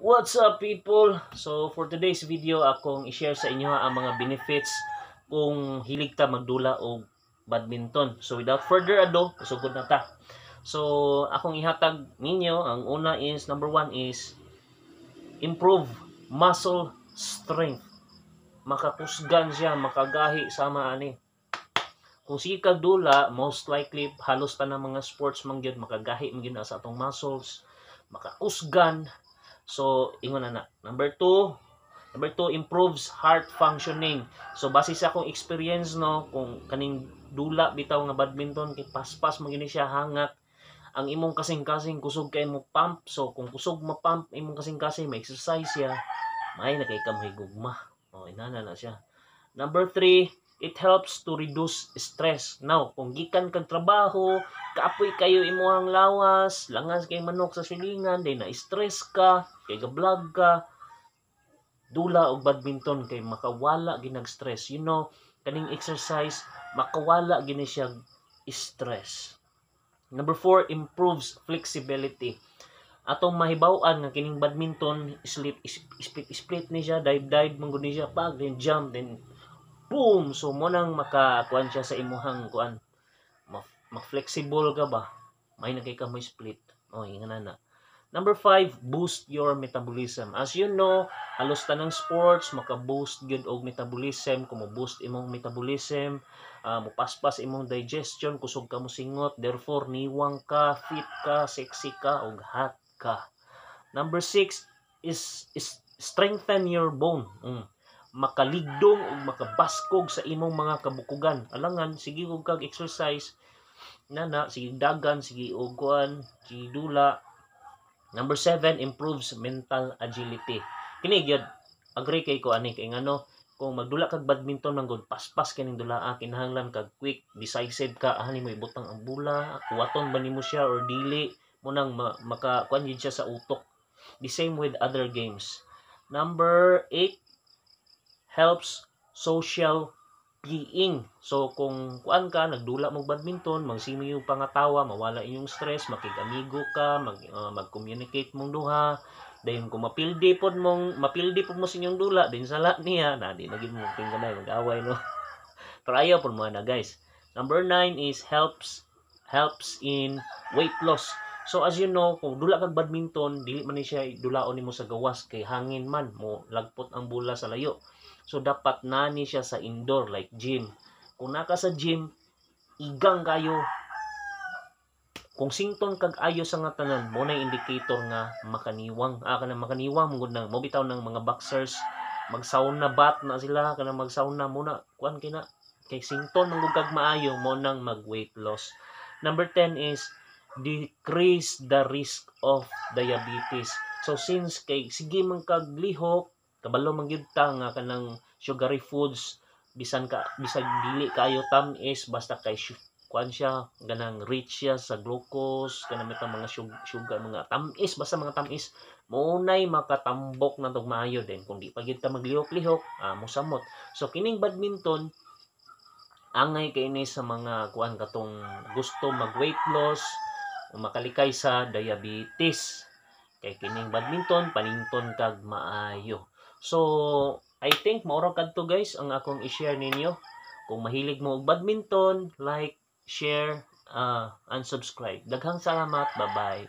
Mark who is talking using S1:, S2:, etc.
S1: What's up people? So for today's video akong i-share sa inyo ang mga benefits kung hilig ta magdula og badminton. So without further ado, sugod na ta. So akong ihatag ninyo, ang una is number 1 is improve muscle strength. Makakusgan siya, makagahi sama ani. Kung sige kag dula, most likely halos ta ng mga sports man gyud makagahi man gyud sa atong muscles, makakusgan. So, ingon na. Number 2 improves heart functioning. So, base sa akong experience, no, kung kaning dula bitaw nga badminton, kay paspas mo gini siya hangat. Ang imong kasing-kasing kusog kay mo pump. So, kung kusog mo pump, imong kasing-kasing may exercise siya, may na kay kamoy gugma. O, inana na siya. Number 3, it helps to reduce stress. Now, kung gikan kag trabaho, kaapoy kayo imuhang lawas, langas kay manok sa silingan, day na-stress ka, kay ga-vlog ka, dula og badminton kay makawala ginag stress. You know, kaning exercise makawala gini siya stress. Number 4, improves flexibility. Atong mahibaw-an nga kining badminton, split ni siya, dive man gud ni siya, pag then jump, then boom! So mo nang makakuan siya sa imuhang kuan. Ma-flexible ka ba? May na kay ka mo split. O, ingana na. Number 5, boost your metabolism. As you know, halos tanang sports maka-boost gyud og metabolism. Kung mo-boost imong metabolism, mupaspas imong digestion, kusog ka mo singot, therefore niwang ka, fit ka, sexy ka, og hot ka. Number 6 is strengthen your bone. Makaligdong o makabaskog sa imong mga kabukugan. Alangan, sige og kag exercise, nana, sige dagan, sige og kuan, sige dula. Number 7, improves mental agility. Kini gyud, agree kay ko ani kay ngano, kung magdula kag badminton manggod, paspas kining dulaa, kinahanglan kag quick, decisive ka, ani mo ibutang ang bula, kuwaton ba nimo siya or dili, mo nang maka kuan gyud siya sa utok. The same with other games. Number 8, helps social being. So kung kuan ka nagdula mo badminton, magsimiyo pangatawa, mawala inyong stress, makig-amigo ka, mag-communicate mong duha. Dayon kung mapildi pod mo sa inyong dula, din sala niya, na di naging mo tingganay mag-away no. Pero ayaw pod mo na guys. Number 9 is helps in weight loss. So as you know, kung dula kag badminton, dili man ni siya dulaon nimo sa gawas kay hangin man mo lagpot ang bola sa layo. So dapat nani siya sa indoor like gym. Kung naka sa gym, igang kayo. Kung sington kag ayo sa nga tanan, mo na indicator nga makaniwang. Kanang makaniwang mugod nang mo bitaw ng mga boxers, mag-sauna bath na sila, kanang mag-sauna muna kuan kina kay sington mangud kag maayo mo nang mag-weight loss. Number 10 is decrease the risk of diabetes. So since kay sige man kag lihok, kabalo man gyud ta nga kanang sugary foods, bisag dili kayo tamis, basta kay kuan siya ganang rich siya sa glucose, kanang mga sugar, mga tamis, basta mga tamis mo nay makatambok na tog maayo din kung di pa gyud ta maglihok-lihok, mosamot. So kining badminton angay kay ini sa mga kuan katong gusto mag-weight loss o makalikay sa diabetes. Kay kining badminton panington kag maayo. So, I think maura kadto guys ang akong i-share ninyo. Kung mahilig mo og badminton, like, share, and subscribe. Daghang salamat. Bye-bye.